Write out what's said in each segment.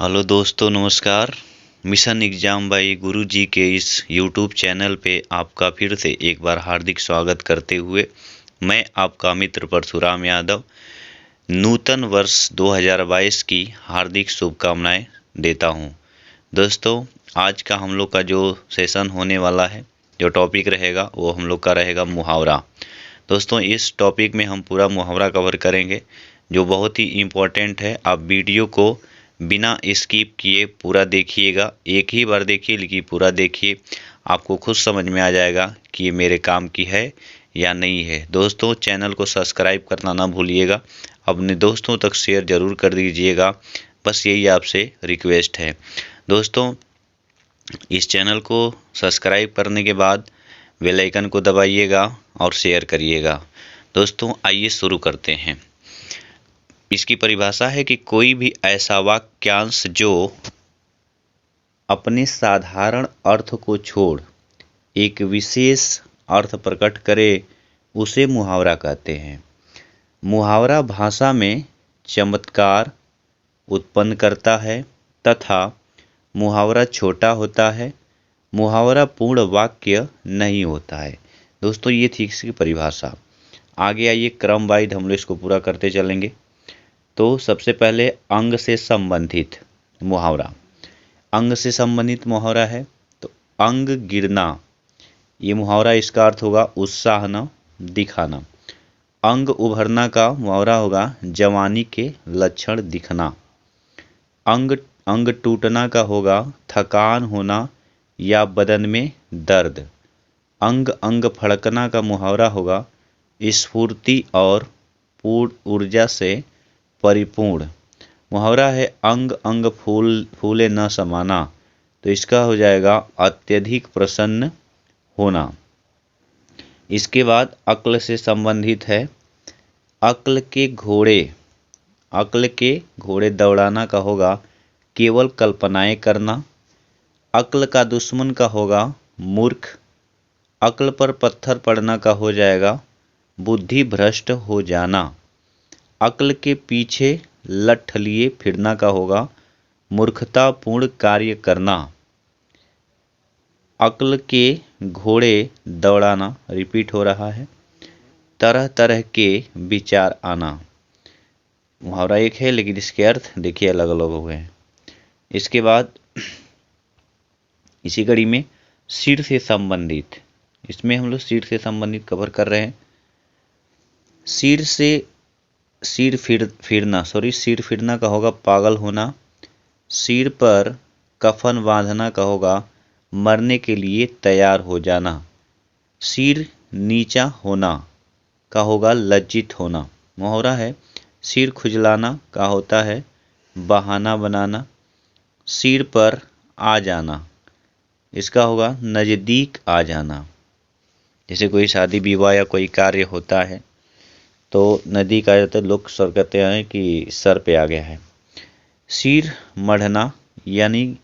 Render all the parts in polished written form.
Hello दोस्तों, नमस्कार। Mission exam by गुरु जी के इस यूट्यूब चैनल पे आपका फिर से एक बार हार्दिक स्वागत करते हुए मैं आपका मित्र परशुराम यादव नूतन वर्ष 2022 की हार्दिक शुभकामनाएं देता हूं। दोस्तों, आज का हम लोग का जो सेशन होने वाला है, जो टॉपिक रहेगा वो हम लोग का रहेगा मुहावरा। दोस्तों, इस टॉपिक में हम पूरा मुहावरा कवर करेंगे जो बहुत ही इम्पोर्टेंट है। आप वीडियो को बिना स्किप किए पूरा देखिएगा। एक ही बार देखिए लेकिन पूरा देखिए, आपको खुद समझ में आ जाएगा कि ये मेरे काम की है या नहीं है। दोस्तों, चैनल को सब्सक्राइब करना ना भूलिएगा, अपने दोस्तों तक शेयर ज़रूर कर दीजिएगा। बस यही आपसे रिक्वेस्ट है। दोस्तों, इस चैनल को सब्सक्राइब करने के बाद बेल आइकन को दबाइएगा और शेयर करिएगा। दोस्तों, आइए शुरू करते हैं। इसकी परिभाषा है कि कोई भी ऐसा वाक्यांश जो अपने साधारण अर्थ को छोड़ एक विशेष अर्थ प्रकट करे उसे मुहावरा कहते हैं। मुहावरा भाषा में चमत्कार उत्पन्न करता है तथा मुहावरा छोटा होता है। मुहावरा पूर्ण वाक्य नहीं होता है। दोस्तों, ये थी इसकी परिभाषा। आगे आइए, क्रम वाइज हम लोग इसको पूरा करते चलेंगे। तो सबसे पहले अंग से संबंधित मुहावरा। अंग से संबंधित मुहावरा है तो अंग गिरना, ये मुहावरा इसका अर्थ होगा उत्साहना, दिखाना। अंग उभरना का मुहावरा होगा जवानी के लक्षण दिखना। अंग अंग टूटना का होगा थकान होना या बदन में दर्द। अंग अंग फड़कना का मुहावरा होगा स्फूर्ति और पूर्ण ऊर्जा से परिपूर्ण। मुहावरा है अंग अंग फूले न समाना, तो इसका हो जाएगा अत्यधिक प्रसन्न होना। इसके बाद अक्ल से संबंधित है। अक्ल के घोड़े दौड़ाना का होगा केवल कल्पनाएं करना। अक्ल का दुश्मन का होगा मूर्ख। अक्ल पर पत्थर पड़ना का हो जाएगा बुद्धि भ्रष्ट हो जाना। अक्ल के पीछे लठ लिए फिरना का होगा मूर्खतापूर्ण कार्य करना। अक्ल के घोड़े दौड़ाना, रिपीट हो रहा है, तरह तरह के विचार आना। मुहावरा एक है लेकिन इसके अर्थ देखिए अलग अलग हो गए हैं। इसके बाद इसी कड़ी में सिर से संबंधित, इसमें हम लोग सिर से संबंधित कवर कर रहे हैं। सिर फिरना का होगा पागल होना। सिर पर कफन बांधना का होगा मरने के लिए तैयार हो जाना। सिर नीचा होना का होगा लज्जित होना। मुहावरा है सिर खुजलाना का होता है बहाना बनाना। सिर पर आ जाना, इसका होगा नज़दीक आ जाना। जैसे कोई शादी विवाह या कोई कार्य होता है तो नदी का जाता है, लोग सर कहते हैं कि सर पे आ गया है। सिर मढ़ना यानी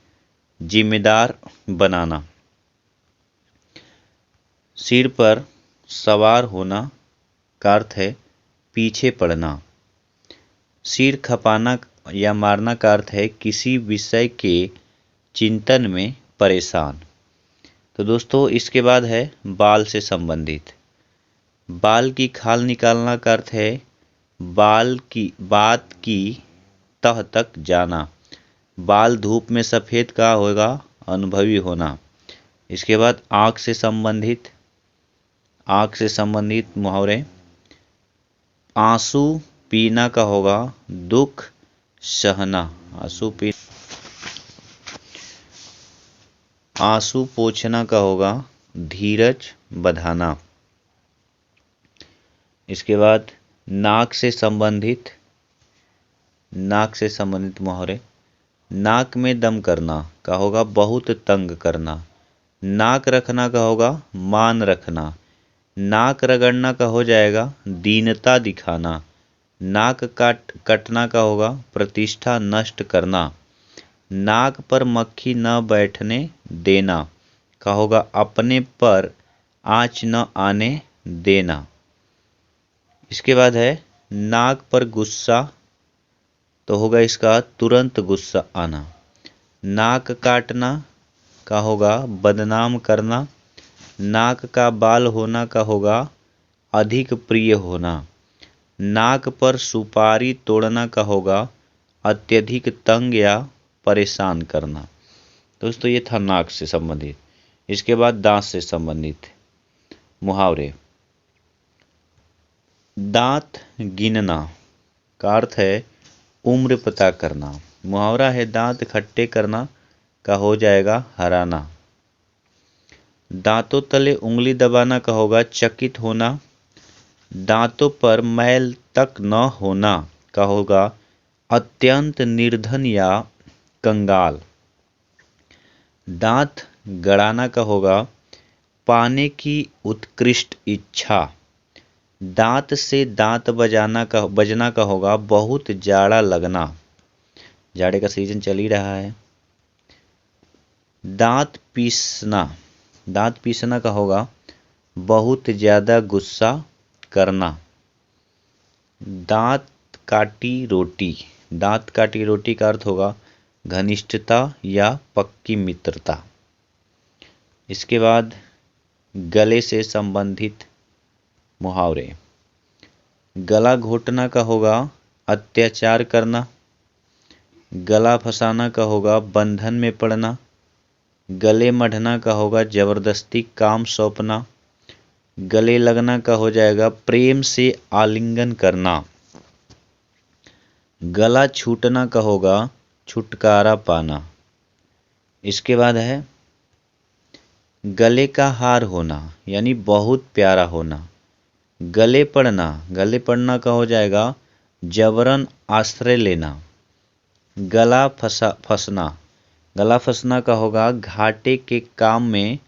जिम्मेदार बनाना। सिर पर सवार होना का अर्थ है पीछे पड़ना। सिर खपाना या मारना का अर्थ है किसी विषय के चिंतन में परेशान। तो दोस्तों, इसके बाद है बाल से संबंधित। बाल की खाल निकालना का अर्थ है बात की तह तक जाना। बाल धूप में सफ़ेद का होगा अनुभवी होना। इसके बाद आँख से संबंधित मुहावरे। आंसू पीना का होगा दुख सहना। आंसू पोंछना का होगा धीरज बधाना। इसके बाद नाक से संबंधित मुहावरे। नाक में दम करना का होगा बहुत तंग करना। नाक रखना का होगा मान रखना। नाक रगड़ना का हो जाएगा दीनता दिखाना। नाक कटना का होगा प्रतिष्ठा नष्ट करना। नाक पर मक्खी न बैठने देना का होगा अपने पर आँच न आने देना। इसके बाद है नाक पर गुस्सा तो होगा इसका तुरंत गुस्सा आना। नाक काटना का होगा बदनाम करना। नाक का बाल होना का होगा अधिक प्रिय होना। नाक पर सुपारी तोड़ना का होगा अत्यधिक तंग या परेशान करना। दोस्तों ये था नाक से संबंधित। इसके बाद दांत से संबंधित मुहावरे। दांत गिनना का अर्थ है उम्र पता करना। मुहावरा है दांत खट्टे करना का हो जाएगा हराना। दांतों तले उंगली दबाना का होगा चकित होना। दांतों पर मैल तक न होना का होगा अत्यंत निर्धन या कंगाल। दांत गड़ाना का होगा पाने की उत्कृष्ट इच्छा। दांत से दांत बजना का होगा बहुत जाड़ा लगना। जाड़े का सीजन चल ही रहा है। दांत पीसना का होगा बहुत ज्यादा गुस्सा करना। दांत काटी रोटी का अर्थ होगा घनिष्ठता या पक्की मित्रता। इसके बाद गले से संबंधित मुहावरे। गला घोटना का होगा अत्याचार करना। गला फंसाना का होगा बंधन में पड़ना। गले मढ़ना का होगा जबरदस्ती काम सौंपना। गले लगना का हो जाएगा प्रेम से आलिंगन करना। गला छूटना का होगा छुटकारा पाना। इसके बाद है गले का हार होना यानी बहुत प्यारा होना। गले पड़ना का हो जाएगा जबरन आश्रय लेना। गला फंसना का होगा घाटे के काम में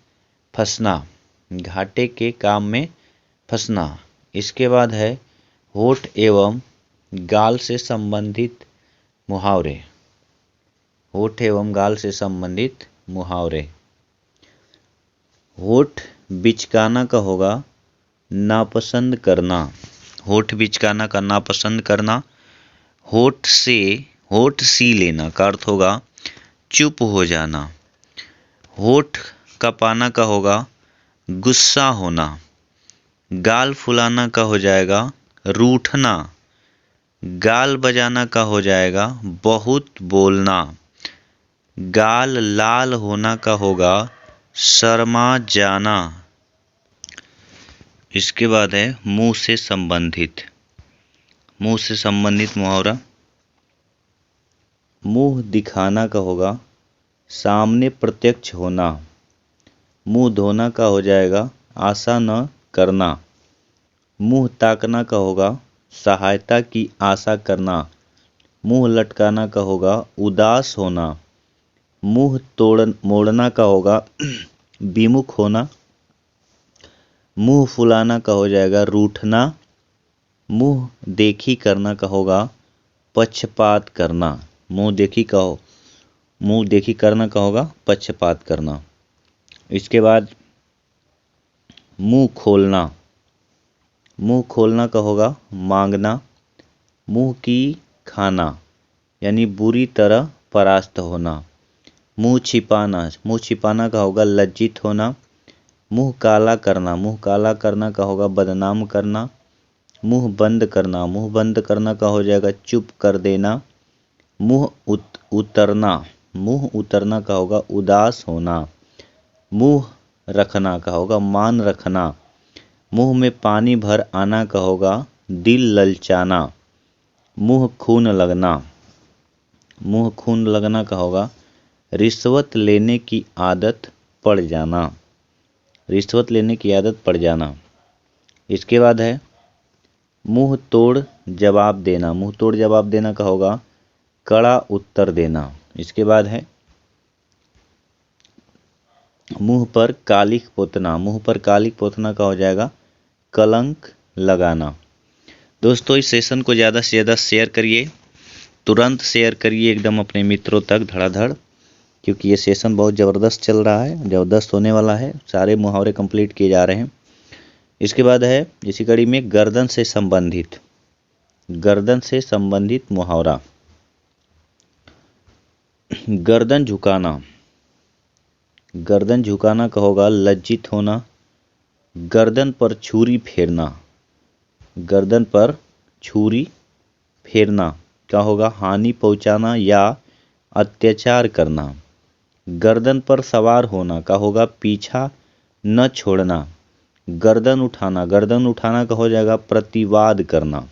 फंसना। इसके बाद है होठ एवं गाल से संबंधित मुहावरे। होठ बिचकाना का होगा नापसंद करना। होठ सी लेना का अर्थ होगा चुप हो जाना। होठ कपाना का होगा गुस्सा होना। गाल फुलाना का हो जाएगा रूठना। गाल बजाना का हो जाएगा बहुत बोलना। गाल लाल होना का होगा शर्मा जाना। इसके बाद है मुंह से संबंधित मुहावरा। मुंह दिखाना का होगा सामने प्रत्यक्ष होना। मुंह धोना का हो जाएगा आशा न करना। मुंह ताकना का होगा सहायता की आशा करना। मुंह लटकाना का होगा उदास होना। मुंह मोड़ना का होगा विमुख होना। मुंह फुलाना का हो जाएगा रूठना। मुंह देखी करना का होगा पक्षपात करना। मुंह देखी करना का होगा पक्षपात करना। इसके बाद मुंह खोलना का होगा मांगना। मुंह की खाना यानी बुरी तरह परास्त होना। मुंह छिपाना का होगा लज्जित होना। मुंह काला करना का होगा बदनाम करना। मुंह बंद करना का हो जाएगा चुप कर देना। मुंह उतरना का होगा उदास होना। मुंह रखना का होगा मान रखना। मुंह में पानी भर आना का होगा दिल ललचाना। मुंह खून लगना का होगा रिश्वत लेने की आदत पड़ जाना। इसके बाद है मुंह तोड़ जवाब देना का होगा कड़ा उत्तर देना। इसके बाद है मुंह पर कालिख पोतना का हो जाएगा कलंक लगाना। दोस्तों इस सेशन को ज़्यादा से ज़्यादा शेयर करिए, तुरंत शेयर करिए एकदम अपने मित्रों तक धड़ाधड़, क्योंकि ये सेशन बहुत ज़बरदस्त चल रहा है, ज़बरदस्त होने वाला है। सारे मुहावरे कंप्लीट किए जा रहे हैं। इसके बाद है इसी कड़ी में गर्दन से संबंधित मुहावरा। गर्दन झुकाना, गर्दन झुकाना का होगा लज्जित होना। गर्दन पर छुरी फेरना, गर्दन पर छुरी फेरना क्या होगा हानि पहुंचाना या अत्याचार करना। गर्दन पर सवार होना का होगा पीछा न छोड़ना। गर्दन उठाना, गर्दन उठाना का हो जाएगा प्रतिवाद करना।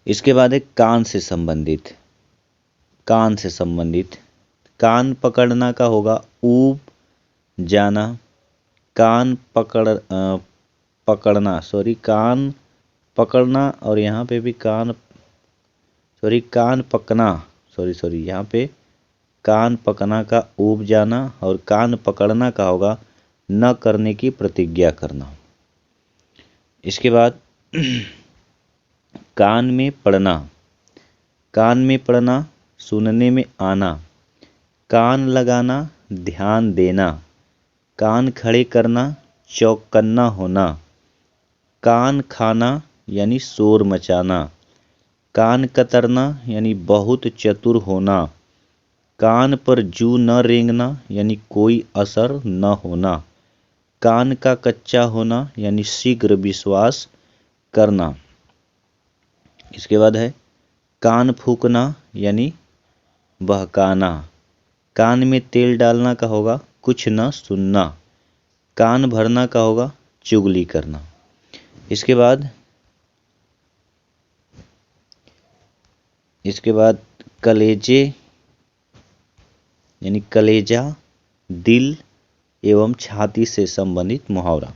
इसके बाद है कान से संबंधित, कान से संबंधित कान पकड़ना का होगा ऊब जाना। कान पकड़ना कान पकड़ना और यहाँ पे भी कान पकना यहाँ पे कान पकना का ऊब जाना और कान पकड़ना का होगा न करने की प्रतिज्ञा करना। इसके बाद कान में पड़ना, कान में पड़ना सुनने में आना। कान लगाना ध्यान देना। कान खड़े करना चौकन्ना होना। कान खाना यानी शोर मचाना। कान कतरना यानी बहुत चतुर होना। कान पर जू न रेंगना यानी कोई असर न होना। कान का कच्चा होना यानी शीघ्र विश्वास करना। इसके बाद है कान फूकना यानी बहकाना। कान में तेल डालना का होगा कुछ न सुनना। कान भरना का होगा चुगली करना। इसके बाद कलेजे यानी कलेजा, दिल एवं छाती से संबंधित मुहावरा।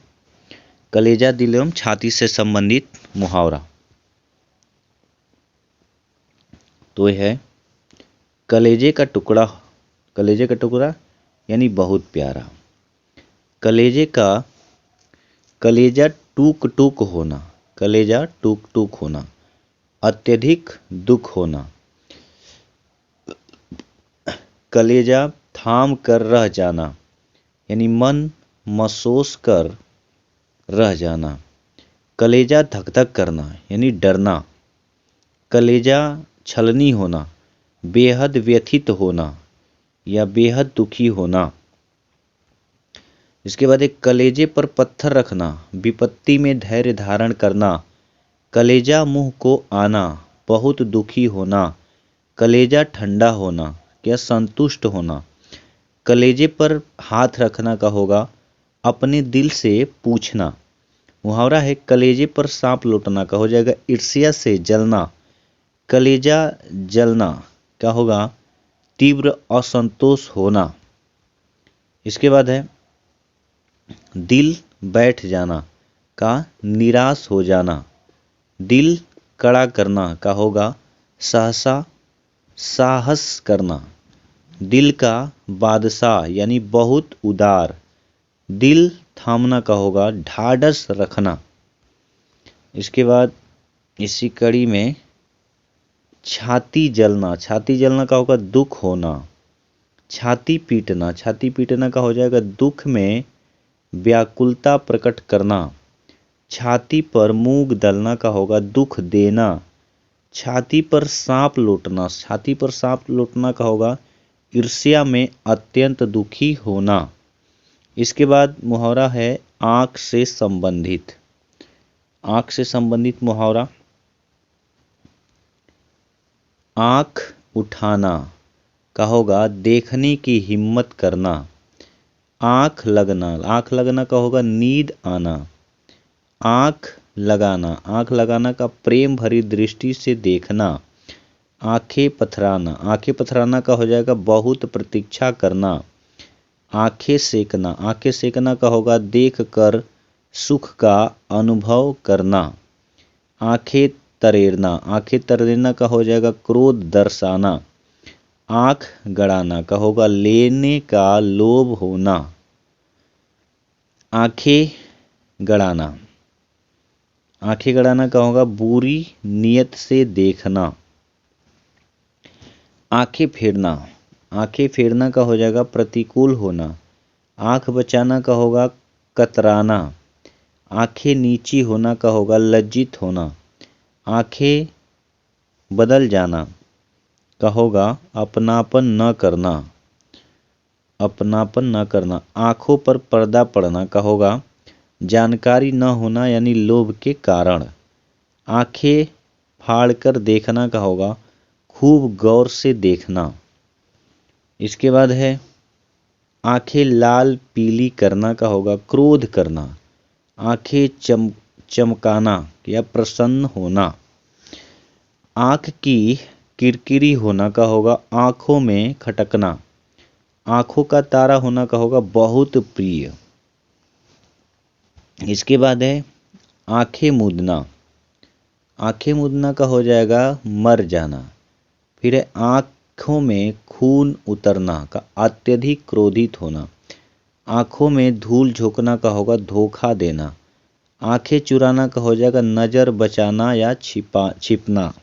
कलेजा, दिल एवं छाती से संबंधित मुहावरा तो यह है कलेजे का टुकड़ा, कलेजे का टुकड़ा यानी बहुत प्यारा। कलेजा टूक टूक होना, कलेजा टूक टूक होना। अत्यधिक दुख होना। कलेजा थाम कर रह जाना यानी मन महसूस कर रह जाना। कलेजा धक धक करना यानी डरना। कलेजा छलनी होना, बेहद व्यथित होना या बेहद दुखी होना। इसके बाद एक कलेजे पर पत्थर रखना, विपत्ति में धैर्य धारण करना। कलेजा मुंह को आना, बहुत दुखी होना। कलेजा ठंडा होना या संतुष्ट होना। कलेजे पर हाथ रखना का होगा अपने दिल से पूछना। मुहावरा है कलेजे पर सांप लौटना का हो जाएगा ईर्ष्या से जलना। कलेजा जलना क्या होगा तीव्र असंतोष होना। इसके बाद है दिल बैठ जाना का निराश हो जाना। दिल कड़ा करना का होगा सहसा साहस करना। दिल का बादशाह यानी बहुत उदार। दिल थामना का होगा ढाढ़स रखना। इसके बाद इसी कड़ी में छाती जलना, छाती जलना का होगा दुख होना। छाती पीटना, छाती पीटना का हो जाएगा दुख में व्याकुलता प्रकट करना। छाती पर मूंग दलना का होगा दुख देना। छाती पर सांप लौटना, छाती पर सांप लौटना का होगा ईर्ष्या में अत्यंत दुखी होना। इसके बाद मुहावरा है आंख से संबंधित। आंख से संबंधित मुहावरा आंख उठाना का होगा देखने की हिम्मत करना। आंख लगना, आंख लगना का होगा नींद आना। आंख लगाना, आंख लगाना का प्रेम भरी दृष्टि से देखना। आंखें पथराना, आंखें पथराना का हो जाएगा बहुत प्रतीक्षा करना। आंखें सेकना, आंखें सेकना का होगा देख कर सुख का अनुभव करना। आंखें तरेरना, आंखें तरेरना का हो जाएगा क्रोध दर्शाना। आंख गड़ाना का होगा लेने का लोभ होना। आंखें गड़ाना, आंखें गड़ाना का होगा बुरी नीयत से देखना। आंखें फेरना, आंखें फेरना का हो जाएगा प्रतिकूल होना। आंख बचाना का होगा कतराना। आंखें नीची होना का होगा लज्जित होना। आंखें बदल जाना, का होगा अपनापन न करना, अपनापन न करना। आंखों पर पर्दा पड़ना का होगा जानकारी न होना यानी लोभ के कारण। आंखें फाड़कर देखना का होगा खूब गौर से देखना। इसके बाद है आंखें लाल पीली करना का होगा क्रोध करना। आंखें चमकाना या प्रसन्न होना। आंख की किरकिरी होना का होगा आंखों में खटकना। आंखों का तारा होना का होगा बहुत प्रिय। इसके बाद है आंखें मूंदना। आंखें मूंदना का हो जाएगा मर जाना। फिर है आंखों में खून उतरना का अत्यधिक क्रोधित होना। आंखों में धूल झोंकना का होगा धोखा देना। आंखें चुराना का हो जाएगा नजर बचाना या छिपना।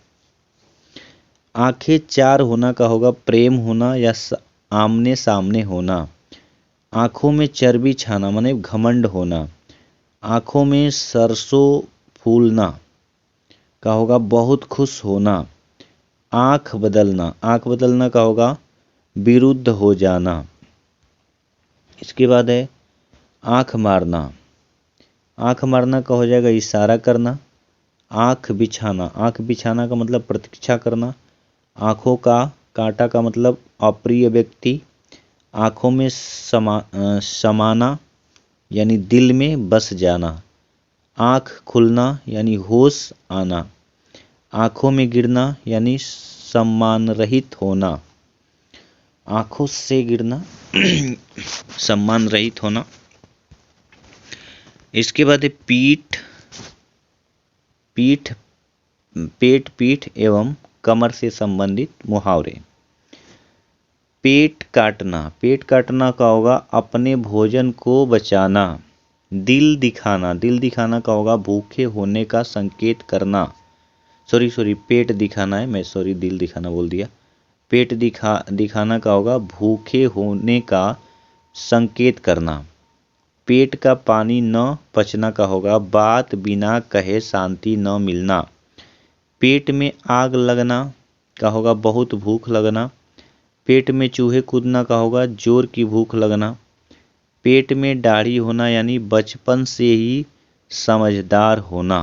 आंखें चार होना का होगा प्रेम होना या आमने सामने होना। आंखों में चर्बी छाना माने घमंड होना। आंखों में सरसों फूलना का होगा बहुत खुश होना। आंख बदलना का होगा विरुद्ध हो जाना। इसके बाद है आंख मारना। आंख मारना का हो जाएगा इशारा करना। आंख बिछाना का मतलब प्रतीक्षा करना। आंखों का कांटा का मतलब अप्रिय व्यक्ति। आंखों में समाना यानी दिल में बस जाना। आंख खुलना यानी होश आना। आंखों में गिरना यानी सम्मान रहित होना। आंखों से गिरना सम्मान रहित होना। इसके बाद है पेट पीठ एवं कमर से संबंधित मुहावरे। पेट काटना का होगा अपने भोजन को बचाना। दिल दिखाना का होगा भूखे होने का संकेत करना। पेट दिखाना है, मैं दिल दिखाना बोल दिया। पेट दिखाना का होगा भूखे होने का संकेत करना। पेट का पानी न पचना का होगा बात बिना कहे शांति न मिलना। पेट में आग लगना का होगा बहुत भूख लगना। पेट में चूहे कूदना का होगा जोर की भूख लगना। पेट में दाढ़ी होना यानी बचपन से ही समझदार होना।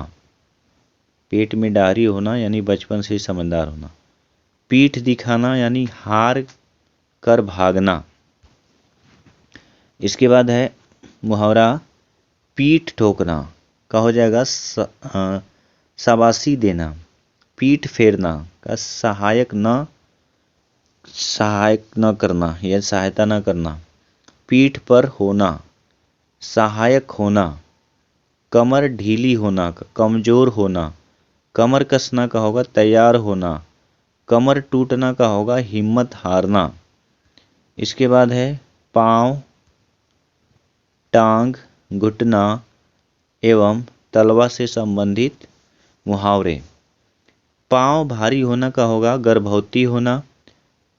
पेट में दाढ़ी होना यानी बचपन से ही समझदार होना। पीठ दिखाना यानी हार कर भागना। इसके बाद है मुहावरा पीठ ठोकना का हो जाएगा शाबाशी देना। पीठ फेरना का सहायक न करना या सहायता न करना। पीठ पर होना सहायक होना। कमर ढीली होना कमजोर होना। कमर कसना का होगा तैयार होना। कमर टूटना का होगा हिम्मत हारना। इसके बाद है पाँव टांग घुटना एवं तलवा से संबंधित मुहावरे। पाँव भारी होना का होगा गर्भवती होना।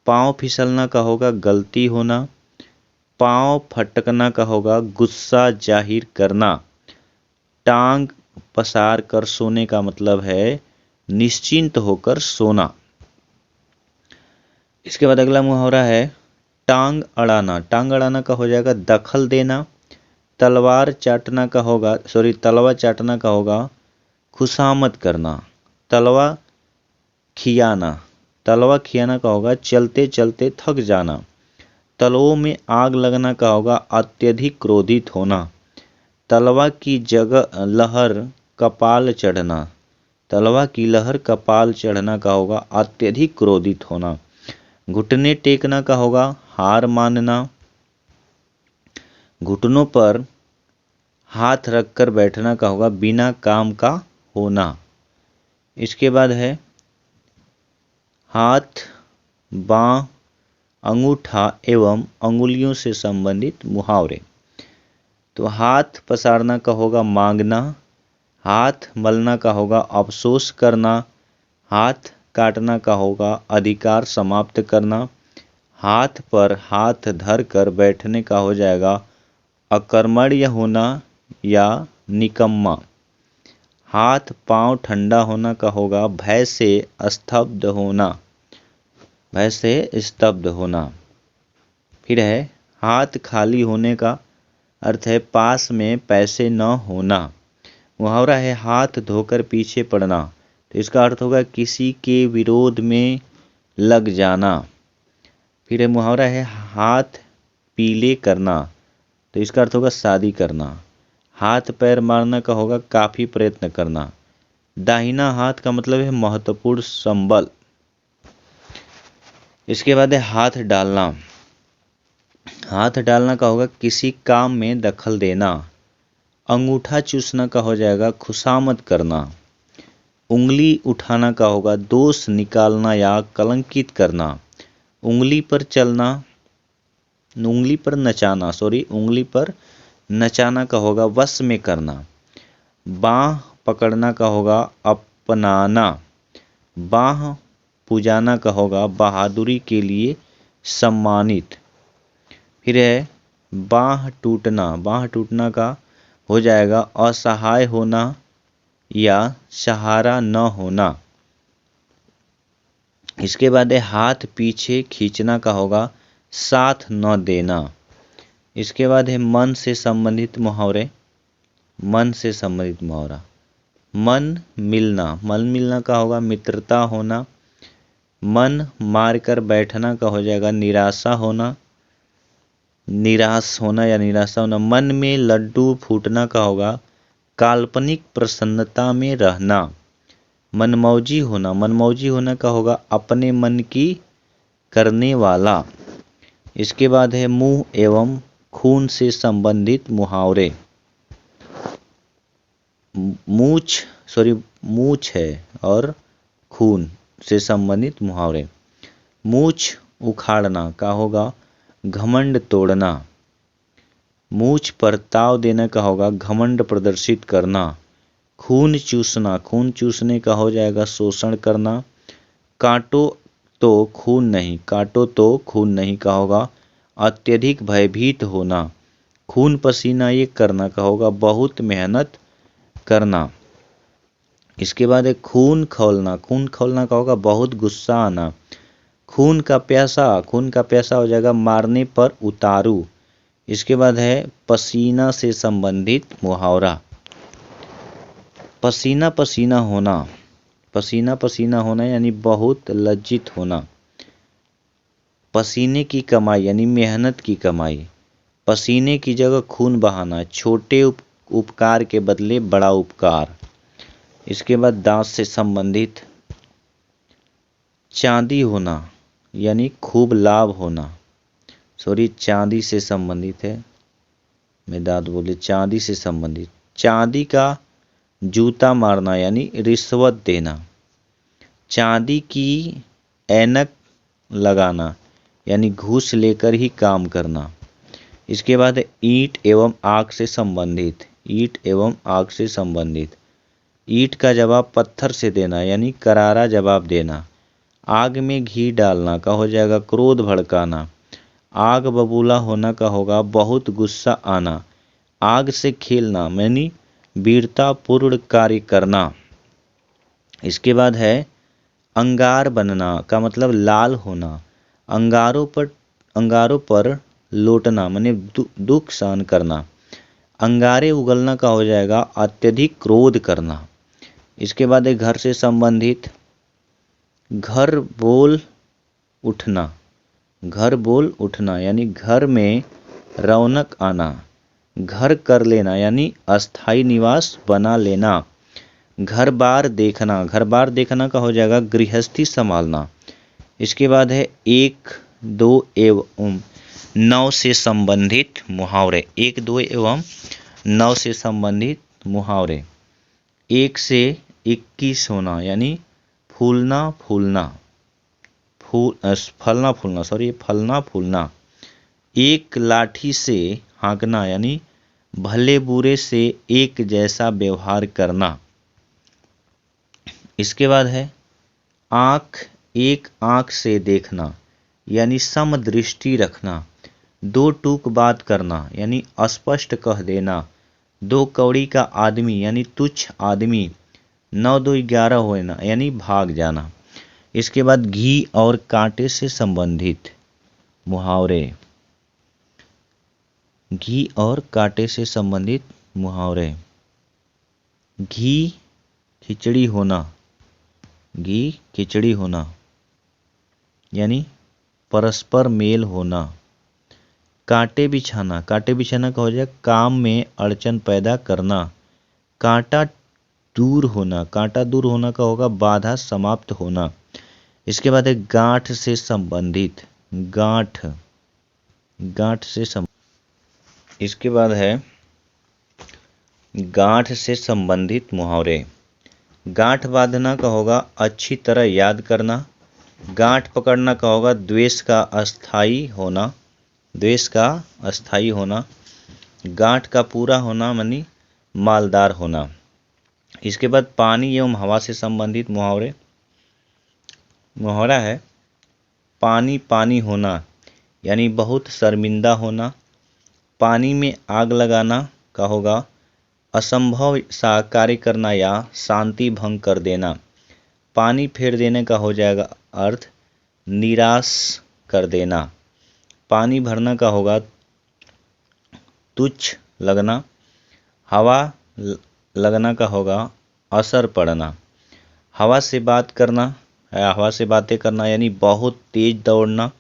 पाँव फिसलना का होगा गलती होना। पाँव फटकना का होगा गुस्सा जाहिर करना। टांग पसार कर सोने का मतलब है निश्चिंत होकर सोना। इसके बाद अगला मुहावरा है टांग अड़ाना। टांग अड़ाना का हो जाएगा दखल देना। तलवा चाटना का होगा खुशामद करना। तलवा खियाना का होगा चलते चलते थक जाना। तलवों में आग लगना का होगा अत्यधिक क्रोधित होना। तलवा की जगह लहर कपाल चढ़ना। तलवा की लहर कपाल चढ़ना का होगा अत्यधिक क्रोधित होना। घुटने टेकना का होगा हार मानना। घुटनों पर हाथ रखकर बैठना का होगा बिना काम का होना। इसके बाद है हाथ बाँ अंगूठा एवं अंगुलियों से संबंधित मुहावरे। तो हाथ पसारना का होगा मांगना। हाथ मलना का होगा अफसोस करना। हाथ काटना का होगा अधिकार समाप्त करना। हाथ पर हाथ धर कर बैठने का हो जाएगा अकर्मण्य होना या निकम्मा। हाथ पांव ठंडा होना का होगा भय से स्तब्ध होना। भय से स्तब्ध होना। फिर है हाथ खाली होने का अर्थ है पास में पैसे न होना। मुहावरा है हाथ धोकर पीछे पड़ना, तो इसका अर्थ होगा किसी के विरोध में लग जाना। फिर है मुहावरा है हाथ पीले करना, तो इसका अर्थ होगा शादी करना। हाथ पैर मारना का होगा काफी प्रयत्न करना। दाहिना हाथ का मतलब है महत्वपूर्ण संबल। इसके बाद है हाथ डालना। हाथ डालना का होगा किसी काम में दखल देना। अंगूठा चूसना का हो जाएगा खुशामद करना। उंगली उठाना का होगा दोष निकालना या कलंकित करना। उंगली पर चलना, उंगली पर नचाना, उंगली पर नचाना का होगा वश में करना। बाह पकड़ना का होगा अपनाना। बाह पुजाना का होगा बहादुरी के लिए सम्मानित। फिर है बाह टूटना। बाह टूटना का हो जाएगा असहाय होना या सहारा न होना। इसके बाद है हाथ पीछे खींचना का होगा साथ न देना। इसके बाद है मन से संबंधित मुहावरे। मन से संबंधित मुहावरा मन मिलना। मन मिलना का होगा मित्रता होना। मन मार कर बैठना का हो जाएगा निराशा होना, निराश होना या निराशा होना। मन में लड्डू फूटना का होगा काल्पनिक प्रसन्नता में रहना। मनमौजी होना। मनमौजी होना का होगा अपने मन की करने वाला। इसके बाद है मुंह एवं खून से संबंधित मुहावरे। मूछ है और खून से संबंधित मुहावरे। मूछ उखाड़ना का होगा घमंड तोड़ना। मूछ पर ताव देने का होगा घमंड प्रदर्शित करना। खून चूसना। खून चूसने का हो जाएगा शोषण करना। काटो तो खून नहीं, काटो तो खून नहीं का होगा अत्यधिक भयभीत होना। खून पसीना ये करना का होगा बहुत मेहनत करना। इसके बाद है खून खौलना। खून खौलना का होगा बहुत गुस्सा आना। खून का प्यासा। खून का प्यासा हो जाएगा मारने पर उतारू। इसके बाद है पसीना से संबंधित मुहावरा। पसीना पसीना होना। पसीना पसीना होना यानी बहुत लज्जित होना। पसीने की कमाई यानी मेहनत की कमाई। पसीने की जगह खून बहाना। छोटे उपकार के बदले बड़ा उपकार। इसके बाद दांत से संबंधित चांदी होना यानी खूब लाभ होना। चांदी से संबंधित है, मैं दांत बोले चांदी से संबंधित। चांदी का जूता मारना यानी रिश्वत देना। चांदी की ऐनक लगाना यानी घूस लेकर ही काम करना। इसके बाद है ईंट एवं आग से संबंधित। ईंट एवं आग से संबंधित। ईंट का जवाब पत्थर से देना यानी करारा जवाब देना। आग में घी डालना का हो जाएगा क्रोध भड़काना। आग बबूला होना का होगा बहुत गुस्सा आना। आग से खेलना यानी वीरतापूर्ण कार्य करना। इसके बाद है अंगार बनना का मतलब लाल होना। अंगारों पर लौटना माने दुख सहन करना। अंगारे उगलना का हो जाएगा अत्यधिक क्रोध करना। इसके बाद है घर से संबंधित घर बोल उठना। घर बोल उठना यानी घर में रौनक आना। घर कर लेना यानी अस्थाई निवास बना लेना। घर बार देखना। घर बार देखना का हो जाएगा गृहस्थी संभालना। इसके बाद है एक दो एवं 9 से संबंधित मुहावरे। 1 2 एवं 9 से संबंधित मुहावरे। 1 से 21 होना यानी फूलना फूलना। फलना फूलना। एक लाठी से हाँकना यानी भले बुरे से एक जैसा व्यवहार करना। इसके बाद है एक आंख से देखना यानी समदृष्टि रखना। 2 टूक बात करना यानी अस्पष्ट कह देना। 2 कौड़ी का आदमी यानी तुच्छ आदमी। 9 2 11 होना यानी भाग जाना। इसके बाद घी और कांटे से संबंधित मुहावरे। घी और कांटे से संबंधित मुहावरे। घी खिचड़ी होना, घी खिचड़ी होना यानी परस्पर मेल होना। कांटे बिछाना, कांटे बिछाना का हो जाए काम में अड़चन पैदा करना। कांटा दूर होना, कांटा दूर होना का होगा बाधा समाप्त होना। इसके बाद है गांठ से संबंधित, गांठ, गांठ से इसके बाद है गांठ से संबंधित मुहावरे। गांठ बांधना का होगा अच्छी तरह याद करना। गांठ पकड़ना का होगा द्वेष का अस्थाई होना, द्वेष का अस्थाई होना। गांठ का पूरा होना मानी मालदार होना। इसके बाद पानी एवं हवा से संबंधित मुहावरे। मुहावरा है पानी पानी होना यानी बहुत शर्मिंदा होना। पानी में आग लगाना का होगा असंभव सा कार्य करना या शांति भंग कर देना। पानी फेर देने का हो जाएगा अर्थ निराश कर देना। पानी भरना का होगा तुच्छ लगना। हवा लगना का होगा असर पड़ना। हवा से बात करना, हवा से बातें करना यानी बहुत तेज दौड़ना।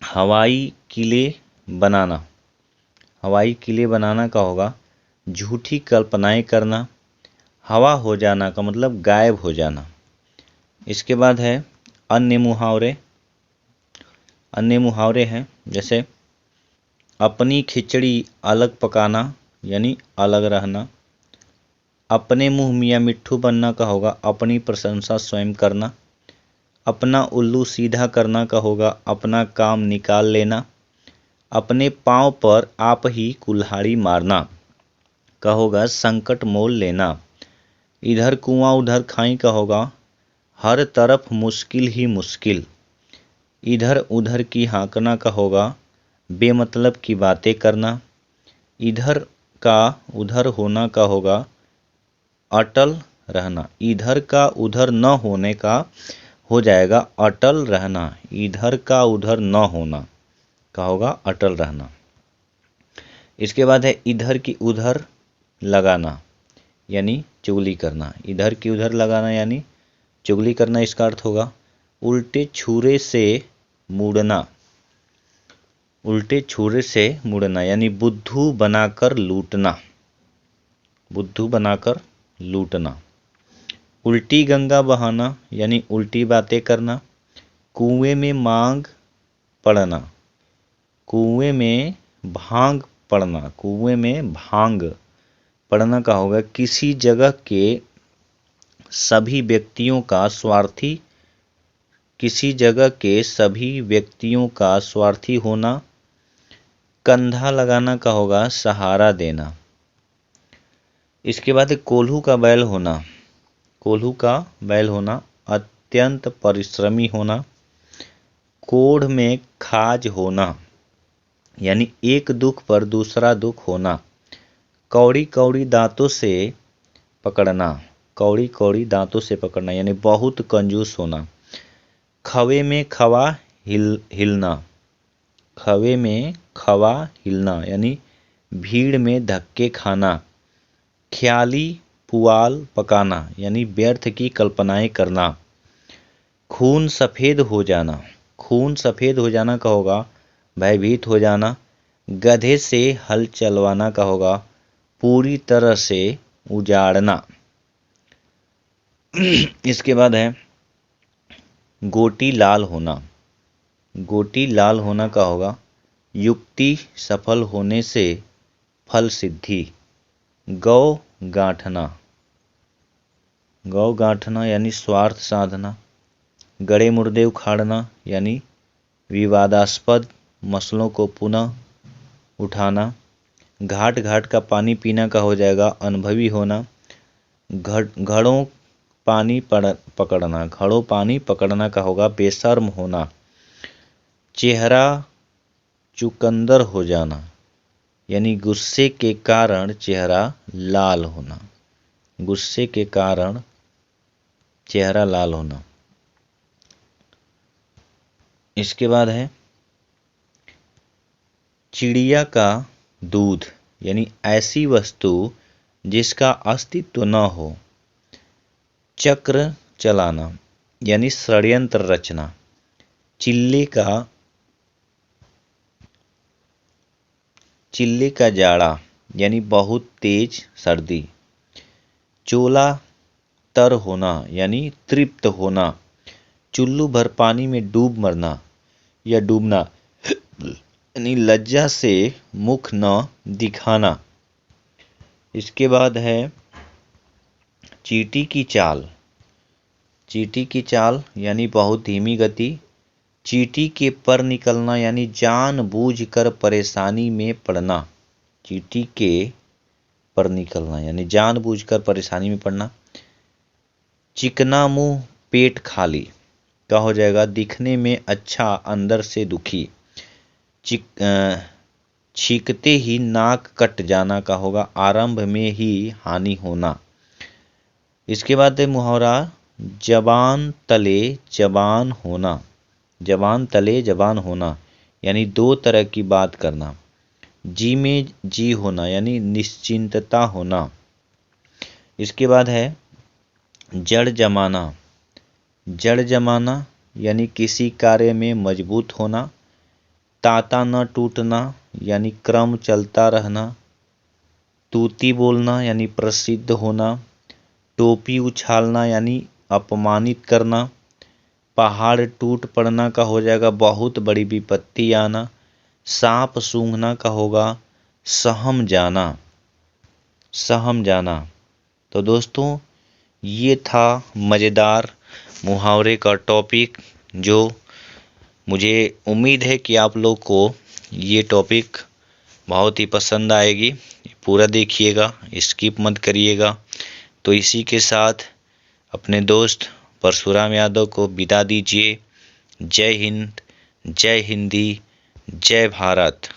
हवाई किले बनाना, हवाई किले बनाना का होगा झूठी कल्पनाएं करना। हवा हो जाना का मतलब गायब हो जाना। इसके बाद है अन्य मुहावरे। अन्य मुहावरे हैं जैसे अपनी खिचड़ी अलग पकाना यानी अलग रहना। अपने मुंह मियाँ मिट्ठू बनना का होगा अपनी प्रशंसा स्वयं करना। अपना उल्लू सीधा करना का होगा अपना काम निकाल लेना। अपने पाँव पर आप ही कुल्हाड़ी मारना का होगा संकट मोल लेना। इधर कुआं उधर खाई का होगा हर तरफ मुश्किल ही मुश्किल। इधर उधर की हाँकना का होगा बेमतलब की बातें करना। इधर का उधर होना का होगा अटल रहना। इधर का उधर न होने का हो जाएगा अटल रहना। इधर का उधर न होना का होगा अटल रहना। इसके बाद है इधर की उधर लगाना यानी चुगली करना। इधर की उधर लगाना यानी चुगली करना। इसका अर्थ होगा उल्टे छुरे से मुड़ना। उल्टे छुरे से मुड़ना यानी बुद्धू बनाकर लूटना, बुद्धू बनाकर लूटना। उल्टी गंगा बहाना यानी उल्टी बातें करना। कुएं में मांग पड़ना, कुएं में भांग पड़ना। कुएं में भांग पड़ना का होगा किसी जगह के सभी व्यक्तियों का स्वार्थी, किसी जगह के सभी व्यक्तियों का स्वार्थी होना। कंधा लगाना का होगा सहारा देना। इसके बाद कोल्हू का बैल होना। कोल्हू का बैल होना अत्यंत परिश्रमी होना। कोढ़ में खाज होना यानी एक दुख पर दूसरा दुख होना। कौड़ी कौड़ी दांतों से पकड़ना, कौड़ी कौड़ी दांतों से पकड़ना यानी बहुत कंजूस होना। खवे में खवा हिलना, खवे में खवा हिलना यानी भीड़ में धक्के खाना। ख्याली पुआल पकाना यानी व्यर्थ की कल्पनाएं करना। खून सफ़ेद हो जाना, खून सफ़ेद हो जाना का होगा भयभीत हो जाना। गधे से हल चलवाना का होगा पूरी तरह से उजाड़ना। इसके बाद है गोटी लाल होना। गोटी लाल होना का होगा युक्ति सफल होने से फल सिद्धि। गौ गांठना, गौ गांठना यानी स्वार्थ साधना। गड़े मुर्दे उखाड़ना यानी विवादास्पद मसलों को पुनः उठाना। घाट घाट का पानी पीना का हो जाएगा अनुभवी होना। घड़ों पानी पकड़ना, घड़ों पानी पकड़ना का होगा बेशर्म होना। चेहरा चुकंदर हो जाना यानी गुस्से के कारण चेहरा लाल होना, गुस्से के कारण चेहरा लाल होना। इसके बाद है चिड़िया का दूध, यानी ऐसी वस्तु जिसका अस्तित्व न हो। चक्र चलाना, यानी षड्यंत्र रचना। चिल्ले का जाड़ा, यानी बहुत तेज सर्दी। चोला तर होना, यानी तृप्त होना। चुल्लू भर पानी में डूब मरना या डूबना, यानी लज्जा से मुख न दिखाना। इसके बाद है चींटी की चाल। चींटी की चाल यानी बहुत धीमी गति। चींटी के पर निकलना, यानी जानबूझकर परेशानी में पड़ना। चींटी के पर निकलना यानी जानबूझकर परेशानी में पड़ना। चिकना मुंह पेट खाली, क्या हो जाएगा? दिखने में अच्छा अंदर से दुखी। छींकते ही नाक कट जाना, का होगा आरंभ में ही हानि होना। इसके बाद है मुहावरा जबान तले जबान होना। जबान तले जबान होना यानी दो तरह की बात करना। जी में जी होना यानी निश्चिंतता होना। इसके बाद है जड़ जमाना। जड़ जमाना यानी किसी कार्य में मजबूत होना। ताता न टूटना यानी क्रम चलता रहना। तूती बोलना यानी प्रसिद्ध होना। टोपी उछालना यानी अपमानित करना। पहाड़ टूट पड़ना का हो जाएगा बहुत बड़ी विपत्ति आना। सांप सूंघना का होगा सहम जाना। सहम जाना। तो दोस्तों ये था मज़ेदार मुहावरे का टॉपिक, जो मुझे उम्मीद है कि आप लोग को ये टॉपिक बहुत ही पसंद आएगी। पूरा देखिएगा, स्किप मत करिएगा। तो इसी के साथ अपने दोस्त परशुराम यादव को विदा दीजिए। जय हिंद, जय हिंदी, जय भारत।